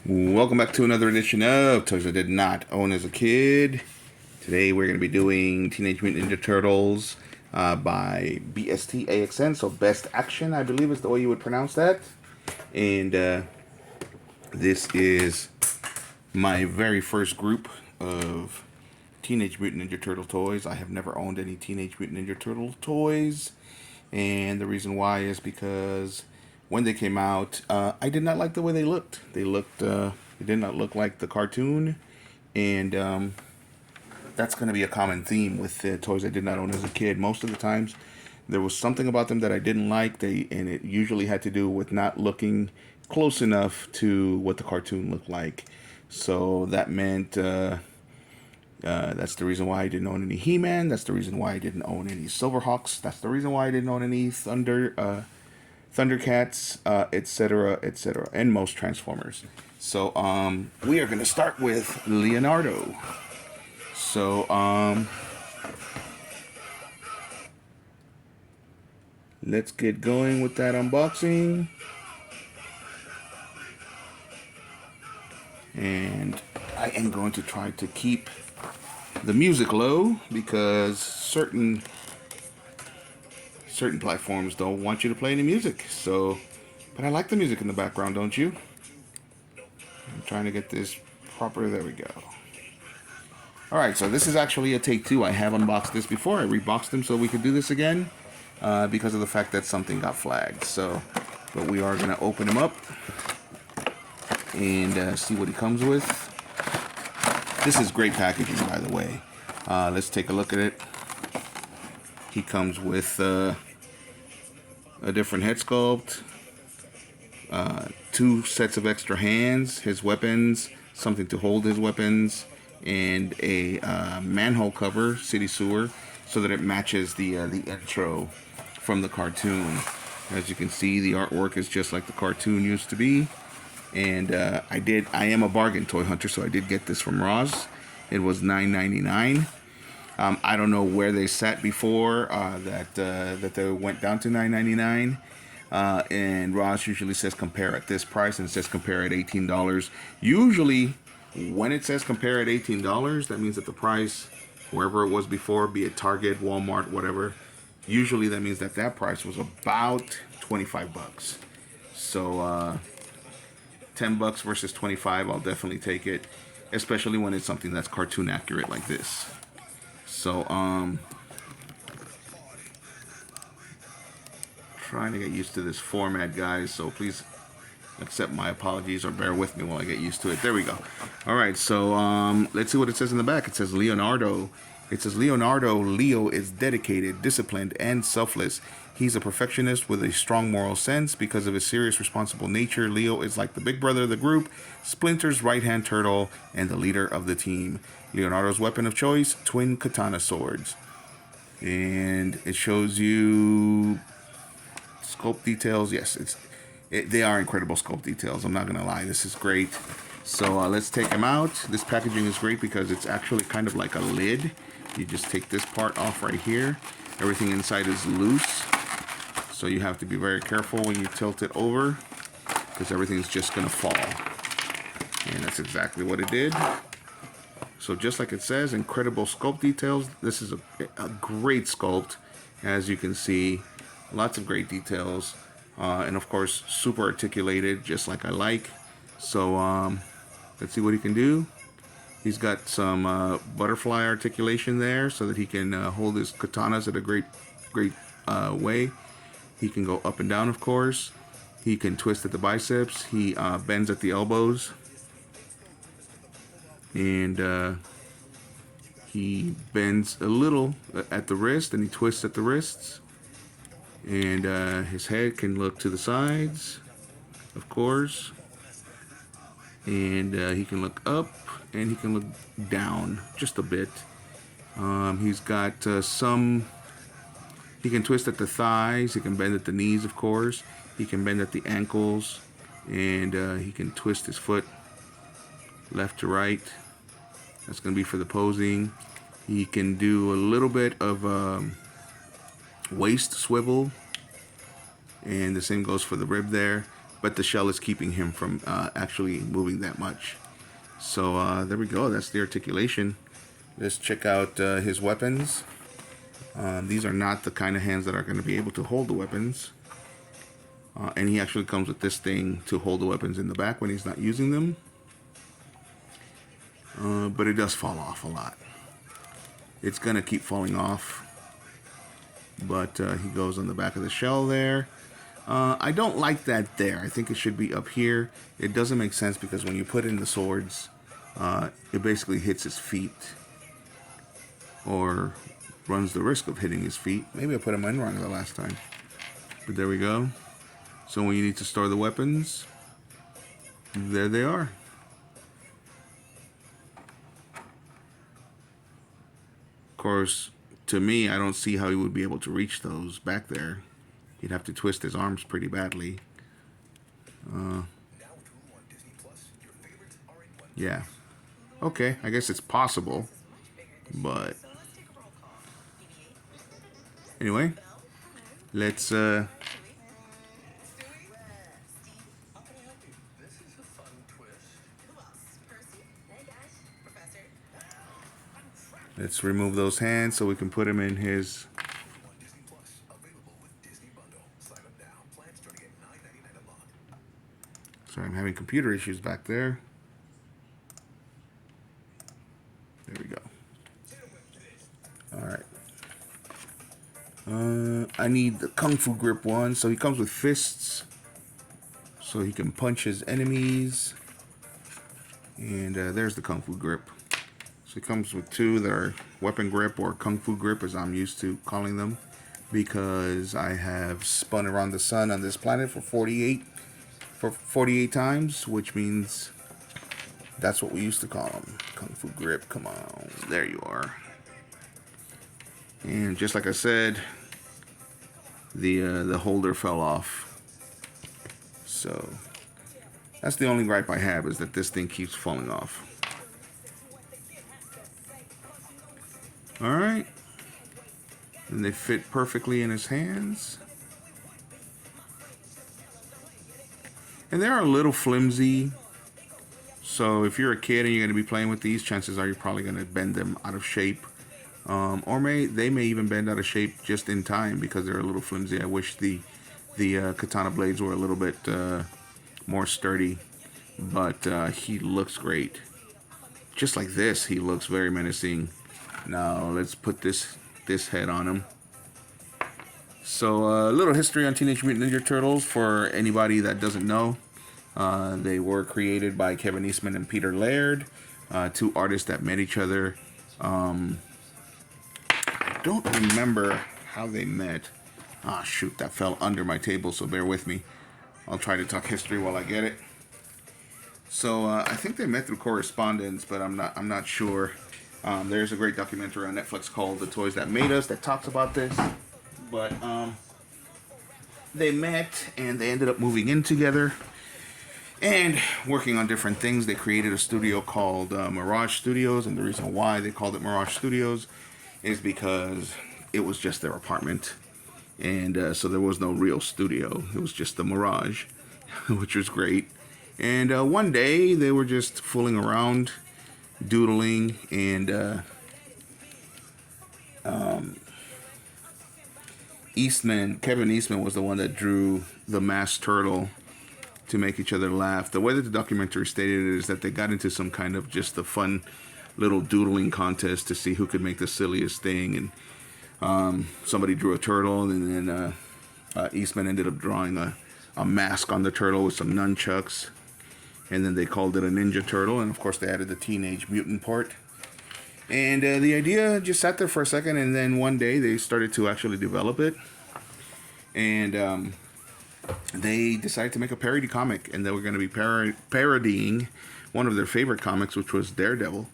Welcome back to another edition of Toys I Did Not Own as a Kid. Today we're going to be doing Teenage Mutant Ninja Turtles by BST-AXN, so Best Action, I believe is the way you would pronounce that. And this is my very first group of Teenage Mutant Ninja Turtle toys. I have never owned any Teenage Mutant Ninja Turtle toys, and the reason why is because when they came out, I did not like the way they looked. They did not look like the cartoon, and that's going to be a common theme with the toys I did not own as a kid. Most of the times, there was something about them that I didn't like. And it usually had to do with not looking close enough to what the cartoon looked like. So that meant that's the reason why I didn't own any He-Man. That's the reason why I didn't own any Silverhawks. That's the reason why I didn't own any Thundercats, etc., etc., and most Transformers. So we are going to start with Leonardo. So let's get going with that unboxing. And I am going to try to keep the music low because certain platforms don't want you to play any music. So, but I like the music in the background, don't you? I'm trying to get this proper. There we go. All right, so this is actually a take two. I have unboxed this before. I reboxed them so we could do this again because of the fact that something got flagged. So, but we are gonna open him up and see what he comes with. This is great packaging, by the way. Let's take a look at it. He comes with a different head sculpt, 2 sets of extra hands, his weapons, something to hold his weapons, and a manhole cover, city sewer, so that it matches the intro from the cartoon. As you can see, the artwork is just like the cartoon used to be. And I am a bargain toy hunter, so I did get this from Ross. It was $9.99. I don't know where they sat before that they went down to $9.99. And Ross usually says compare at this price, and it says compare at $18. Usually, when it says compare at $18, that means that the price, wherever it was before, be it Target, Walmart, whatever, usually that means that price was about 25 bucks. So 10 bucks versus 25, I'll definitely take it, especially when it's something that's cartoon accurate like this. So trying to get used to this format, guys, so please accept my apologies or bear with me while I get used to it. There we go. All right, so let's see what it says in the back. It says Leonardo. It says Leonardo. Leo is dedicated, disciplined, and selfless. He's a perfectionist with a strong moral sense. Because of his serious, responsible nature, Leo is like the big brother of the group, Splinter's right-hand turtle, and the leader of the team. Leonardo's weapon of choice, twin katana swords. And it shows you sculpt details. Yes, they are incredible sculpt details. I'm not going to lie. This is great. So let's take them out. This packaging is great because it's actually kind of like a lid. You just take this part off right here. Everything inside is loose. So you have to be very careful when you tilt it over because everything's just going to fall. And that's exactly what it did. So just like it says, incredible sculpt details. This is a great sculpt. As you can see, lots of great details. And of course, super articulated, just like I like. So let's see what he can do. He's got some butterfly articulation there so that he can hold his katanas at a great way. He can go up and down, of course. He can twist at the biceps. He bends at the elbows. And he bends a little at the wrist, and he twists at the wrists. And his head can look to the sides, of course. And he can look up, and he can look down just a bit. He's got he can twist at the thighs. He can bend at the knees, of course. He can bend at the ankles. And he can twist his foot left to right. That's going to be for the posing. He can do a little bit of waist swivel, and the same goes for the rib there. but the shell is keeping him from actually moving that much. So there we go. That's the articulation. Let's check out his weapons. These are not the kind of hands that are going to be able to hold the weapons. And he actually comes with this thing to hold the weapons in the back when he's not using them. But it does fall off a lot. It's going to keep falling off. But he goes on the back of the shell there. I don't like that there. I think it should be up here. It doesn't make sense because when you put in the swords, it basically hits his feet. Or runs the risk of hitting his feet. Maybe I put him in wrong the last time. But there we go. So when you need to store the weapons, there they are. Of course, to me, I don't see how he would be able to reach those back there. He'd have to twist his arms pretty badly. Yeah. Okay, I guess it's possible. But anyway, let's let's remove those hands so we can put him in his. Sorry, I'm having computer issues back there. There we go. All right. I need the Kung Fu grip one. So he comes with fists. So he can punch his enemies. And there's the Kung Fu grip. So he comes with two that are weapon grip or Kung Fu grip, as I'm used to calling them. Because I have spun around the sun on this planet for 48 times, which means that's what we used to call them. Kung Fu grip. Come on. There you are. And just like I said, the holder fell off. So that's the only gripe I have, is that this thing keeps falling off. All right. And they fit perfectly in his hands. And they're a little flimsy. So if you're a kid and you're going to be playing with these, chances are you're probably going to bend them out of shape. Or they may even bend out of shape just in time because they're a little flimsy. I wish the katana blades were a little bit more sturdy. But he looks great. Just like this, he looks very menacing. Now let's put this head on him. So a little history on Teenage Mutant Ninja Turtles for anybody that doesn't know. They were created by Kevin Eastman and Peter Laird, two artists that met each other. I don't remember how they met. Ah, shoot, that fell under my table, so bear with me. I'll try to talk history while I get it. So I think they met through correspondence, but I'm not sure. There's a great documentary on Netflix called The Toys That Made Us that talks about this. But they met and they ended up moving in together and working on different things. They created a studio called Mirage Studios, and the reason why they called it Mirage Studios is because it was just their apartment. And so there was no real studio. It was just the Mirage, which was great. And one day they were just fooling around, doodling, and Kevin Eastman was the one that drew the masked turtle to make each other laugh. The way that the documentary stated it is that they got into some kind of just a fun little doodling contest to see who could make the silliest thing. And somebody drew a turtle, and then Eastman ended up drawing a mask on the turtle with some nunchucks. And then they called it a Ninja Turtle, and of course they added the Teenage Mutant part. And the idea just sat there for a second, and then one day they started to actually develop it. And they decided to make a parody comic, and they were going to be parodying one of their favorite comics, which was Daredevil.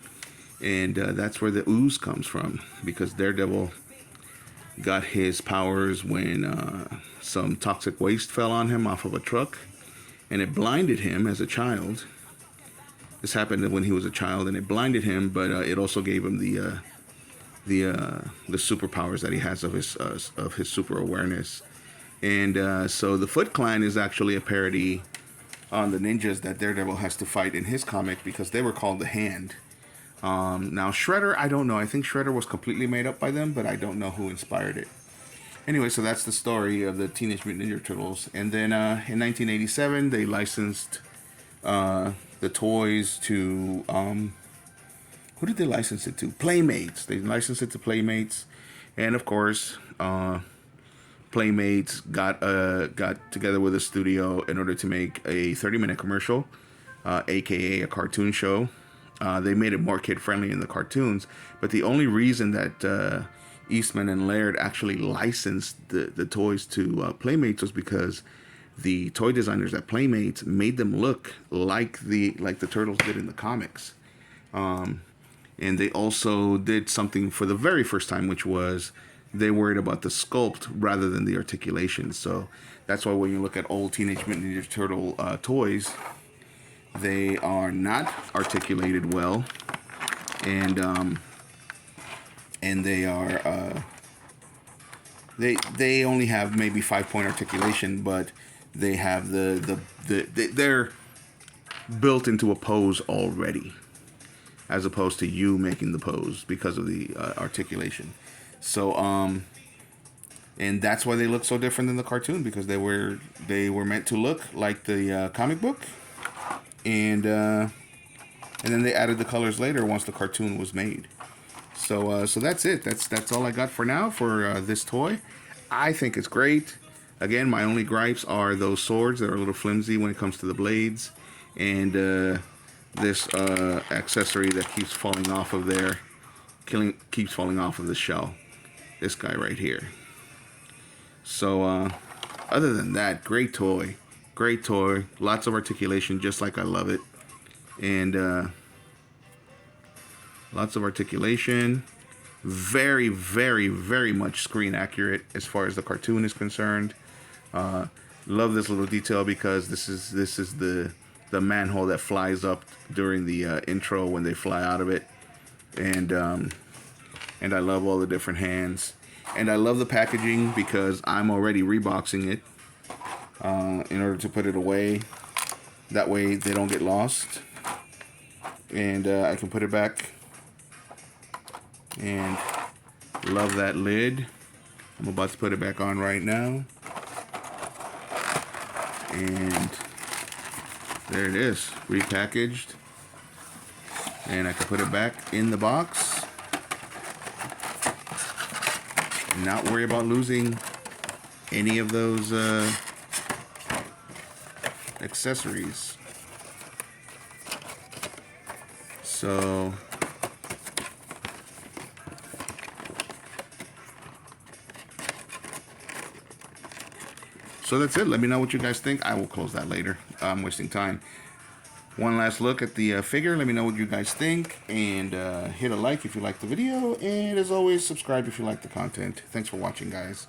And that's where the ooze comes from, because Daredevil got his powers when some toxic waste fell on him off of a truck, and it blinded him as a child. This happened when he was a child, and it blinded him, but it also gave him the superpowers that he has of his super awareness. And so the Foot Clan is actually a parody on the ninjas that Daredevil has to fight in his comic, because they were called the Hand. Now Shredder, I don't know. I think Shredder was completely made up by them, but I don't know who inspired it. Anyway, so that's the story of the Teenage Mutant Ninja Turtles. And then in 1987, they licensed the toys to who did they license it to? Playmates. They licensed it to Playmates, and of course, Playmates got together with a studio in order to make a 30-minute commercial, aka a cartoon show. They made it more kid-friendly in the cartoons, but the only reason that Eastman and Laird actually licensed the toys to Playmates was because the toy designers at Playmates made them look like the Turtles did in the comics. And they also did something for the very first time, which was they worried about the sculpt rather than the articulation. So that's why when you look at old Teenage Mutant Ninja Turtle toys, they are not articulated well, and they are they only have maybe 5-point articulation, but they have they're built into a pose already, as opposed to you making the pose because of the articulation. So and that's why they look so different than the cartoon, because they were meant to look like the comic book, and then they added the colors later once the cartoon was made. So that's it. That's all I got for now for this toy. I think it's great. Again, my only gripes are those swords that are a little flimsy when it comes to the blades, and this accessory that keeps falling off of keeps falling off of the shell. This guy right here. So other than that, great toy. Lots of articulation, just like I love it. And lots of articulation. Very, very, very much screen accurate as far as the cartoon is concerned. Love this little detail, because this is the manhole that flies up during the intro when they fly out of it. And I love all the different hands. And I love the packaging, because I'm already reboxing it in order to put it away. That way they don't get lost. And I can put it back. And love that lid. I'm about to put it back on right now. And there it is, repackaged. And I can put it back in the box and not worry about losing any of those accessories. So that's it. Let me know what you guys think. I will close that later. I'm wasting time. One last look at the figure. Let me know what you guys think, and hit a like if you like the video, and as always, subscribe if you like the content. Thanks for watching, guys.